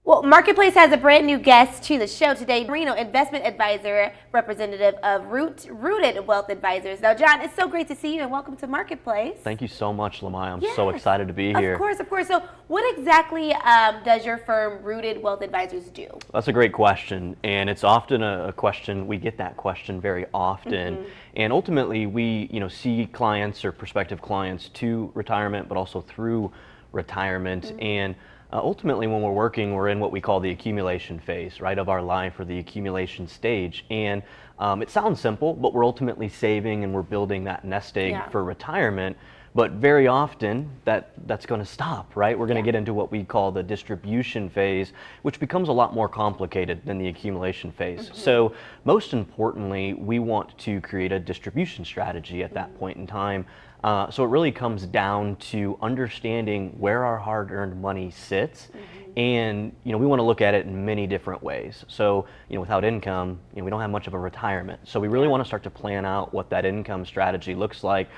Well, Marketplace has a brand new guest to the show today, Reno, investment advisor, representative of Rooted Wealth Advisors. Now, John, it's so great to see you and welcome to Marketplace. Thank you so much, Lamai. I'm so excited to be here. Of course, of course. So what exactly does your firm, Rooted Wealth Advisors, do? That's a great question, and it's often a question, we get that question very often. And ultimately, we see clients or prospective clients to retirement, but also through retirement. And ultimately, when we're working, we're in what we call the accumulation phase, right, of our life, or the accumulation stage. And it sounds simple, but we're ultimately saving and we're building that nest egg for retirement. But very often, that's going to stop, right? We're going to get into what we call the distribution phase, which becomes a lot more complicated than the accumulation phase. So most importantly, we want to create a distribution strategy at that point in time. So it really comes down to understanding where our hard-earned money sits, and we want to look at it in many different ways. So without income, we don't have much of a retirement. So we really want to start to plan out what that income strategy looks like,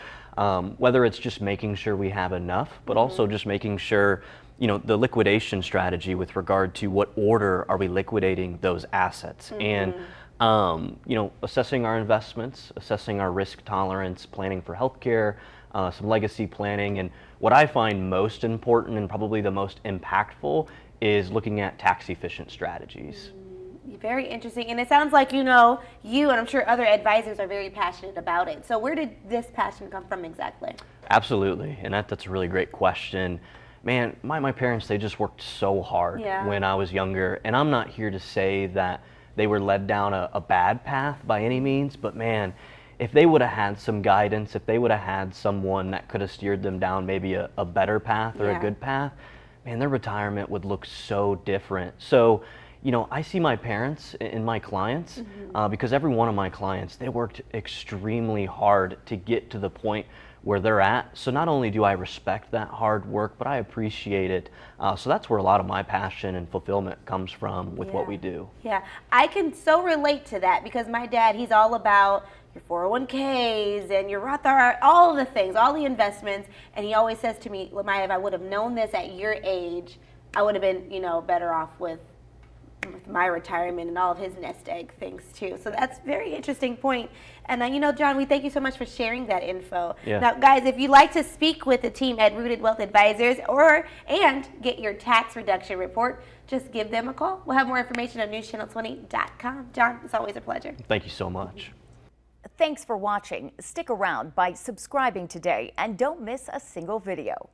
whether it's just making sure we have enough, but also just making sure the liquidation strategy with regard to what order are we liquidating those assets, and assessing our investments, assessing our risk tolerance, planning for healthcare, some legacy planning. And what I find most important and probably the most impactful is looking at tax efficient strategies. Very interesting. And it sounds like you and I'm sure other advisors are very passionate about it. So where did this passion come from exactly? Absolutely. And that's a really great question. Man, my parents, they just worked so hard when I was younger. And I'm not here to say that they were led down a bad path by any means, but man, if they would have had some guidance, if they would have had someone that could have steered them down maybe a better path or a good path, man, their retirement would look so different. So, I see my parents in my clients because every one of my clients, they worked extremely hard to get to the point where they're at. So not only do I respect that hard work, but I appreciate it. So that's where a lot of my passion and fulfillment comes from with what we do. Yeah, I can so relate to that because my dad, he's all about your 401ks and your Roth IRA, all of the things, all the investments. And he always says to me, Lamaya, if I would have known this at your age, I would have been, better off with my retirement and all of his nest egg things too. So that's a very interesting point. And John, we thank you so much for sharing that info. Now, guys, if you'd like to speak with the team at Rooted Wealth Advisors and get your tax reduction report, just give them a call. We'll have more information on newschannel20.com. John, it's always a pleasure. Thank you so much. Thanks for watching. Stick around by subscribing today and don't miss a single video.